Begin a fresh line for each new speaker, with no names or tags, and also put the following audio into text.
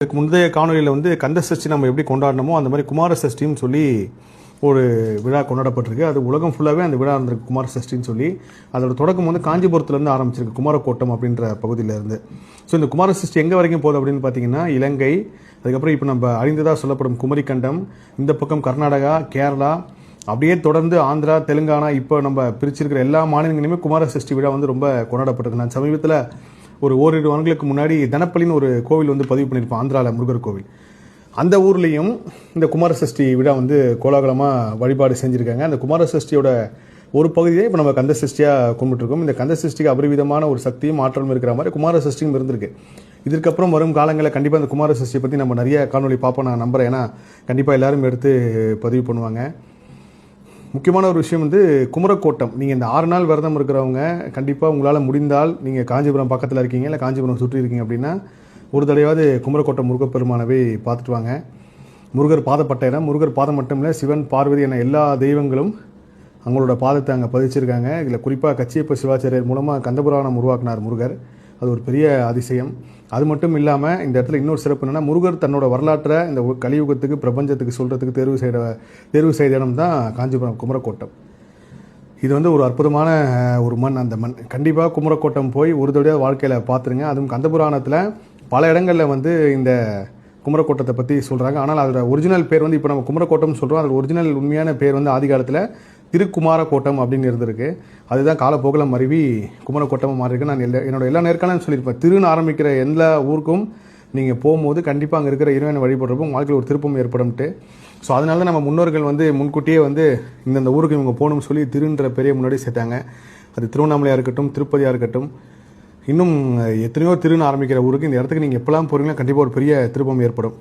இதுக்கு முந்தைய காணொலியில் வந்து கந்த சஷ்டி நம்ம எப்படி கொண்டாடணுமோ அந்த மாதிரி குமார சஷ்டின்னு சொல்லி ஒரு விழா கொண்டாடப்பட்டிருக்கு. அது உலகம் ஃபுல்லாகவே அந்த விழா இருந்திருக்கு குமார சஷ்டின்னு சொல்லி. அதோட தொடக்கம் வந்து காஞ்சிபுரத்துலேருந்து ஆரம்பிச்சிருக்கு, குமாரக்கோட்டம் அப்படின்ற பகுதியிலேருந்து. ஸோ இந்த குமார சஷ்டி எங்கே வரைக்கும் போகுது அப்படின்னு பார்த்தீங்கன்னா இலங்கை, அதுக்கப்புறம் இப்போ நம்ம அறிந்ததாக சொல்லப்படும் குமரிக்கண்டம், இந்த பக்கம் கர்நாடகா, கேரளா, அப்படியே தொடர்ந்து ஆந்திரா, தெலுங்கானா, இப்போ நம்ம பிரிச்சிருக்கிற எல்லா மாநிலங்களிலுமே குமார சஷ்டி விழா வந்து ரொம்ப கொண்டாடப்பட்டிருக்கு. நான் சமீபத்தில் ஒரு ஓரிரு வருடங்களுக்கு முன்னாடி தனப்பள்ளின்னு ஒரு கோவில் வந்து பதிவு பண்ணியிருப்போம், ஆந்திராவில் முருகர் கோவில். அந்த ஊர்லேயும் இந்த குமார சஷ்டி விழா வந்து கோலாகலமாக வழிபாடு செஞ்சுருக்காங்க. அந்த குமார சஷ்டியோட ஒரு பகுதியை இப்போ நம்ம கந்த சஷ்டியாக கும்பிட்டுருக்கோம். இந்த கந்த சஷ்டிக்கு அபரிவிதமான ஒரு சக்தியும் ஆற்றலும் இருக்கிற மாதிரி குமார சஷ்டியும் இருந்திருக்கு. இதற்கப்புறம் வரும் காலங்களில் கண்டிப்பாக இந்த குமார சஷ்டியை பற்றி நம்ம நிறைய காணொலி பார்ப்போம் நான் நம்புகிறேன். ஏன்னா கண்டிப்பாக எல்லாரும் எடுத்து பதிவு பண்ணுவாங்க. முக்கியமான ஒரு விஷயம் வந்து குமரக்கோட்டம். நீங்கள் இந்த 6 நாள் விரதம் இருக்கிறவங்க கண்டிப்பாக உங்களால் முடிந்தால் நீங்கள் காஞ்சிபுரம் பக்கத்தில் இருக்கீங்க, இல்லை காஞ்சிபுரம் சுற்றி இருக்கீங்க அப்படின்னா ஒரு தடவையாவது குமரக்கோட்டம் முருகப்பெருமானவே பார்த்துட்டு வாங்க. முருகர் பாதப்பட்ட இடம். முருகர் பாதம் மட்டும் இல்லை, சிவன், பார்வதி என எல்லா தெய்வங்களும் அவங்களோட பாதத்தை அங்கே பதிச்சிருக்காங்க. இதில் குறிப்பாக கச்சியப்ப சிவாச்சாரியர் மூலமாக கந்தபுராணம் உருவாக்கினார் முருகர். அது ஒரு பெரிய அதிசயம். அது மட்டும் இல்லாமல் இந்த இடத்துல இன்னொரு சிறப்பு என்னென்னா, முருகர் தன்னோட வரலாற்றை இந்த கலியுகத்துக்கு, பிரபஞ்சத்துக்கு சொல்கிறதுக்கு தேர்வு செய்த இடம் தான் காஞ்சிபுரம் குமரக்கோட்டம். இது வந்து ஒரு அற்புதமான ஒரு மண். அந்த மண் கண்டிப்பாக குமரக்கோட்டம் போய் ஒரு தடவை வாழ்க்கையில் பார்த்துருங்க. அதுவும் கந்தபுராணத்தில் பல இடங்களில் வந்து இந்த குமரக்கோட்டத்தை பற்றி சொல்கிறாங்க. ஆனால் அதோட ஒரிஜினல் பேர் வந்து இப்போ நம்ம குமரக்கோட்டம்னு சொல்கிறோம். அதோட ஒரிஜினல் உண்மையான பேர் வந்து ஆதி காலத்தில் திருக்குமாரக்கோட்டம் அப்படின்னு இருந்திருக்கு. அதுதான் காலப்போக்கில் மருவி குமரக்கோட்டமாக மாறி இருக்கு. நான் என்னோட எல்லா நேர்காணலும் சொல்லியிருப்பேன், திருன்னு ஆரம்பிக்கிற எல்லா ஊருக்கும் நீங்கள் போகும்போது கண்டிப்பாக அங்கே இருக்கிற இறைவனை வழிபடுறப்போ வாழ்க்கையில் ஒரு திருப்பம் ஏற்படும்ட்டு. ஸோ அதனால தான் நம்ம முன்னோர்கள் வந்து முன்கூட்டியே வந்து இந்தந்த ஊருக்கு இவங்க போகணும்னு சொல்லி திருன்ற பெரிய முன்னாடி சேர்த்தாங்க. அது திருவண்ணாமலையாக இருக்கட்டும், திருப்பதியாக இருக்கட்டும், இன்னும் எத்தனையோ திருன்னு ஆரம்பிக்கிற ஊருக்கு இந்த இடத்துக்கு நீங்கள் எப்போல்லாம் போகிறீங்களோ கண்டிப்பாக ஒரு பெரிய திருப்பம் ஏற்படும்.